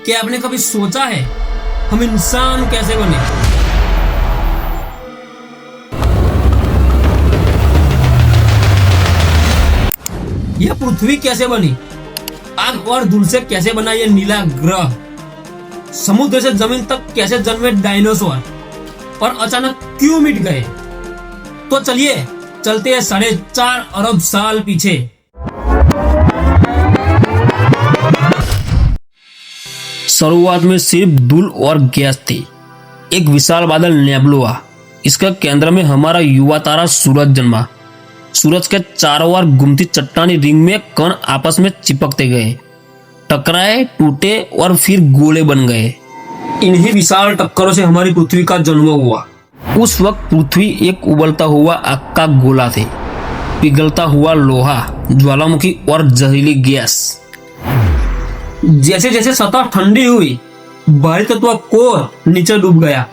क्या आपने कभी सोचा है हम इंसान कैसे बने? यह पृथ्वी कैसे बनी? आग और धूल से कैसे बना यह नीला ग्रह? समुद्र से जमीन तक कैसे जन्मे डायनासोर और अचानक क्यों मिट गए? तो चलिए चलते हैं 4.5 अरब साल पीछे। शुरुआत में सिर्फ धूल और गैस थी। एक विशाल बादल नेबुला, इसके केंद्र में हमारा युवा तारा सूरज जन्मा। सूरज के चारों ओर घूमती चट्टानी रिंग में कण आपस में चिपकते गए, टकराए, टूटे और फिर गोले बन गए। इन्हीं विशाल टक्करों से हमारी पृथ्वी का जन्म हुआ। उस वक्त पृथ्वी एक उबलता हुआ आग का गोला थी, पिघलता हुआ लोहा, ज्वालामुखी और जहरीली गैस। जैसे जैसे सतह ठंडी हुई, भारी तत्व कोर नीचे डूब गया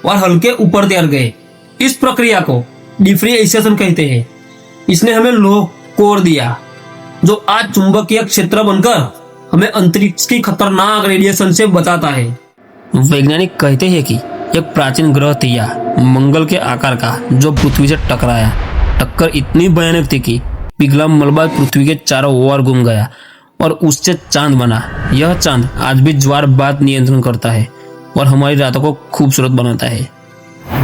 और हल्के ऊपर तैर गए। इस प्रक्रिया को डिफ्रेक्शन कहते हैं। इसने हमें लोह कोर दिया, जो आज चुंबकीय क्षेत्र बनकर हमें अंतरिक्ष की खतरनाक रेडिएशन से बचाता है। वैज्ञानिक कहते हैं कि एक प्राचीन ग्रह तिया मंगल के आकार का, जो पृथ्वी से टकराया। टक्कर इतनी भयानक थी कि पिघला मलबा पृथ्वी के चारों ओर घूम गया और उससे चांद बना। यह चांद आज भी ज्वार बात नियंत्रण करता है और हमारी रातों को खूबसूरत बनाता है।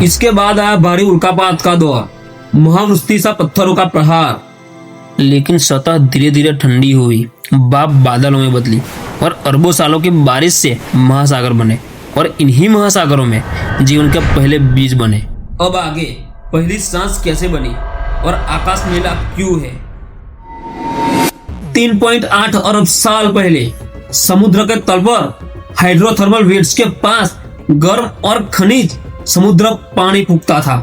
इसके बाद आया भारी उल्कापात का दौर, महावृष्टि सा पत्थरों का प्रहार। लेकिन सतह धीरे धीरे ठंडी हुई, भाप बादलों में बदली और अरबों सालों की बारिश से महासागर बने और इन्हीं महासागरों में जीवन के पहले बीज बने। अब आगे पहली सांस कैसे बनी और आकाश नीला क्यों है? 3.8 अरब साल पहले समुद्र के तल पर हाइड्रोथर्मल वेंट्स के पास गर्म और खनिज समुद्र पानी फूकता था।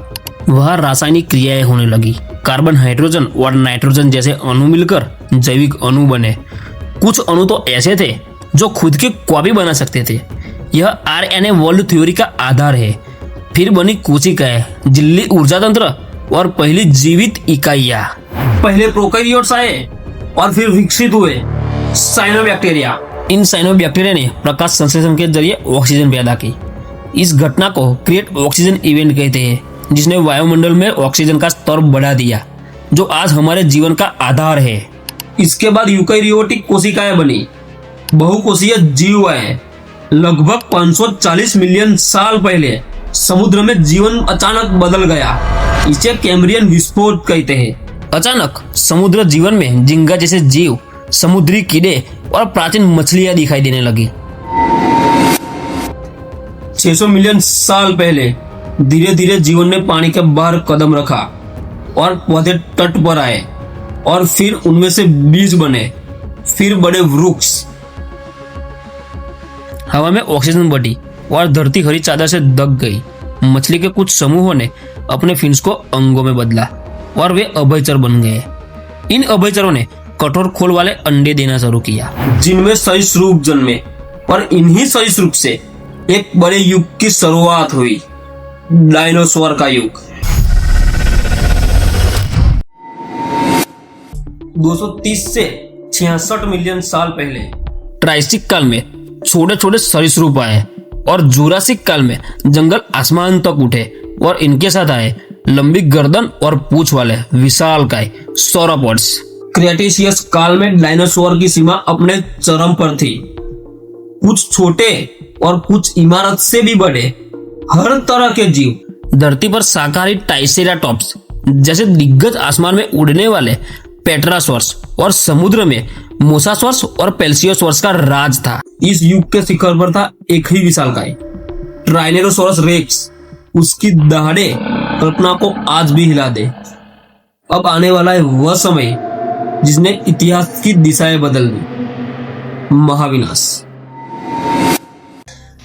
वह रासायनिक क्रियाएं होने लगी। कार्बन, हाइड्रोजन और नाइट्रोजन जैसे अणु मिलकर जैविक अणु बने। कुछ अणु तो ऐसे थे जो खुद की कॉपी बना सकते थे। यह आरएनए वर्ल्ड थ्योरी का आधार है। फिर बनी कोशिकाएं, झिल्ली ऊर्जा तंत्र और पहली जीवित इकाइयां। पहले प्रोकैरियोट्स आए और फिर विकसित हुए साइनोबैक्टीरिया। इन साइनोबैक्टीरिया ने प्रकाश संश्लेषण के जरिए ऑक्सीजन पैदा की। इस घटना को क्रिएट ऑक्सीजन इवेंट कहते हैं, जिसने वायुमंडल में ऑक्सीजन का स्तर बढ़ा दिया, जो आज हमारे जीवन का आधार है। इसके बाद यूकैरियोटिक कोशिकाएं बनी, बहुकोषीय जीव आए। लगभग 540 मिलियन साल पहले समुद्र में जीवन अचानक बदल गया। इसे कैम्ब्रियन विस्फोट कहते हैं। अचानक समुद्र जीवन में झींगा जैसे जीव, समुद्री कीड़े और प्राचीन मछलियां दिखाई देने लगी। 600 मिलियन साल पहले धीरे धीरे जीवन ने पानी के बाहर कदम रखा और पौधे तट पर आए और फिर उनमें से बीज बने, फिर बड़े वृक्ष। हवा में ऑक्सीजन बढ़ी और धरती हरी चादर से ढक गई। मछली के कुछ समूहों ने अपने फिन्स को अंगों में बदला और वे अभयचर बन गए। इन अभयचरों ने कठोर खोल वाले अंडे देना शुरू किया, जिनमें सरीसृप जन्मे और इन्हीं सरीसृप से एक बड़े युग की शुरुआत हुई, डायनासोर का युग। 230 से 66 मिलियन साल पहले ट्राइसिक काल में छोटे छोटे सरीसृप आए और जुरासिक काल में जंगल आसमान तक उठे और इनके साथ आए लंबी गर्दन और पूंछ वाले विशालकाय सौरोपॉड्स। क्रेटेशियस काल में डायनासोर की सीमा अपने चरम पर थी। कुछ छोटे और कुछ इमारत से भी बड़े, हर तरह के जीव। धरती पर शाकाहारी ट्राइसेराटॉप्स जैसे दिग्गज, आसमान में उड़ने वाले पेट्रासॉर्स और समुद्र में मोसासॉर्स और पेल्सियोसॉर्स का राज था। इस युग के शिखर पर था एक ही विशालकाय, ट्राइनेरोसॉरस रेक्स। उसकी दहाड़े कल्पना को आज भी हिला दे। अब आने वाला है वह समय जिसने इतिहास की दिशाएं बदल दी, महाविनाश।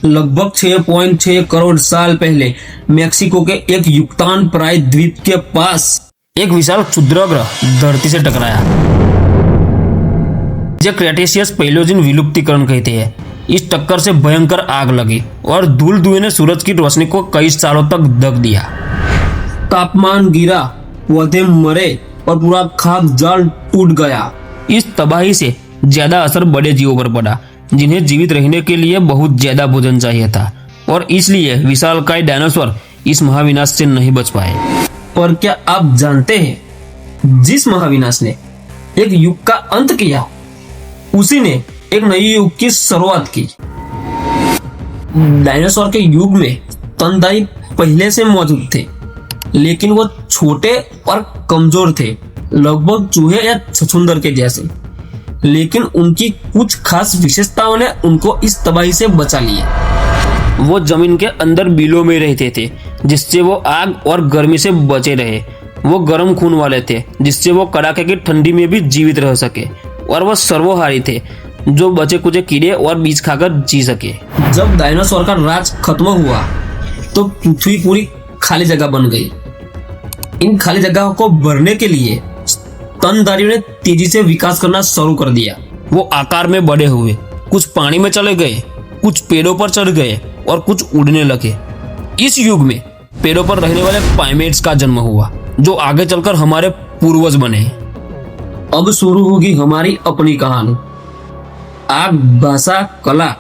लगभग 6.6 करोड़ साल पहले मेक्सिको के एक युक्तान प्राय द्वीप के पास एक विशाल क्षुद्रग्रह धरती से टकराया, जिसे क्रेटेशियस पैलियोजिन विलुप्तीकरण कहते हैं। इस टक्कर से भयंकर आग लगी और धूल धुएं ने सूरज की रोशनी को कई सालों तक ढक दिया। तापमान गिरा, पौधे मरे और पूरा खाक जाल टूट गया। इस तबाही से ज्यादा असर बड़े जीवों पर पड़ा, जिन्हें जीवित रहने के लिए बहुत ज्यादा भोजन चाहिए था और इसलिए विशालकाय डायनासोर इस महाविनाश से नहीं बच पाए। पर क्या आप जानते हैं, जिस महाविनाश ने एक युग का अंत किया, उसी ने एक नई युग की शुरुआत की। डायनासोर के युग में स्तनधारी पहले से मौजूद थे, लेकिन वो छोटे और कमजोर थे, लगभग चूहे या छछूंदर के जैसे। लेकिन उनकी कुछ खास विशेषताओं ने उनको इस तबाही से बचा लिया। वो जमीन के अंदर बिलों में रहते थे, जिससे वो आग और गर्मी से बचे रहे। वो गर्म खून वाले थे, जिससे वो कड़ाके की ठंडी में भी जीवित रह सके। और वो सर्वहारी थे, जो बचे कुचे कीड़े और बीज खाकर जी सके। जब डायनासोर का राज खत्म हुआ तो पृथ्वी पूरी खाली जगह बन गई। इन खाली जगहों को भरने के लिए स्तनधारियों ने तेजी से विकास करना शुरू कर दिया। वो आकार में बड़े हुए, कुछ पानी में चले गए, कुछ पेड़ों पर चढ़ गए और कुछ उड़ने लगे। इस युग में पेड़ों पर रहने वाले प्राइमेट्स का जन्म हुआ, जो आगे चलकर हमारे पूर्वज बने। अब शुरू होगी हमारी अपनी कहानी। आग, भाषा, कला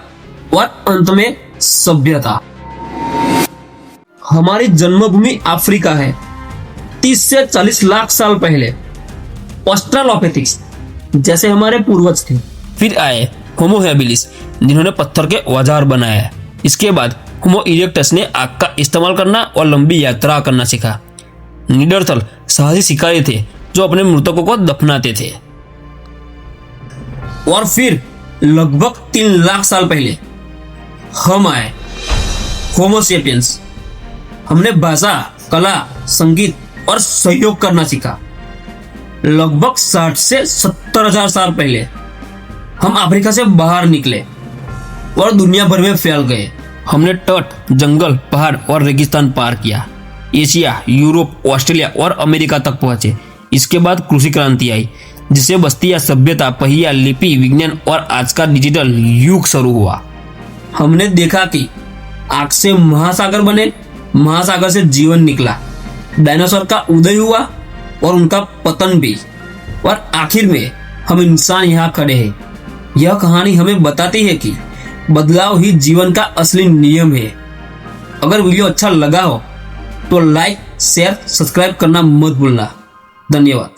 और अंत में सभ्यता। हमारी जन्मभूमि अफ्रीका है। 30 से 40 लाख साल पहले ऑस्ट्रालोपिथेक्स जैसे हमारे पूर्वज थे। फिर आए होमो हैबिलिस, जिन्होंने पत्थर के औजार बनाए। इसके बाद होमो इरेक्टस ने आग का इस्तेमाल करना और लंबी यात्रा करना सीखा। नीडरथल साहसी शिकारी थे, जो अपने मृतकों को दफनाते थे। और फिर लगभग 3 लाख साल पहले हम आए, होमो सेपियंस। हमने भाषा, कला, संगीत और सहयोग करना सीखा। लगभग 60 से 70 हजार साल पहले हम अफ्रीका से बाहर निकले और दुनिया भर में फैल गए। हमने तट, जंगल, पहाड़ और रेगिस्तान पार किया। एशिया, यूरोप, ऑस्ट्रेलिया और अमेरिका तक पहुंचे। इसके बाद कृषि क्रांति आई, जिससे बस्ती या सभ्यता, पहिया, लिपि, विज्ञान और आज का डिजिटल युग शुरू हुआ। हमने देखा कि आग से महासागर बने, महासागर से जीवन निकला, डायनासोर का उदय हुआ और उनका पतन भी, और आखिर में हम इंसान यहाँ खड़े हैं। यह कहानी हमें बताती है कि बदलाव ही जीवन का असली नियम है। अगर वीडियो अच्छा लगा हो तो लाइक, शेयर, सब्सक्राइब करना मत भूलना। धन्यवाद।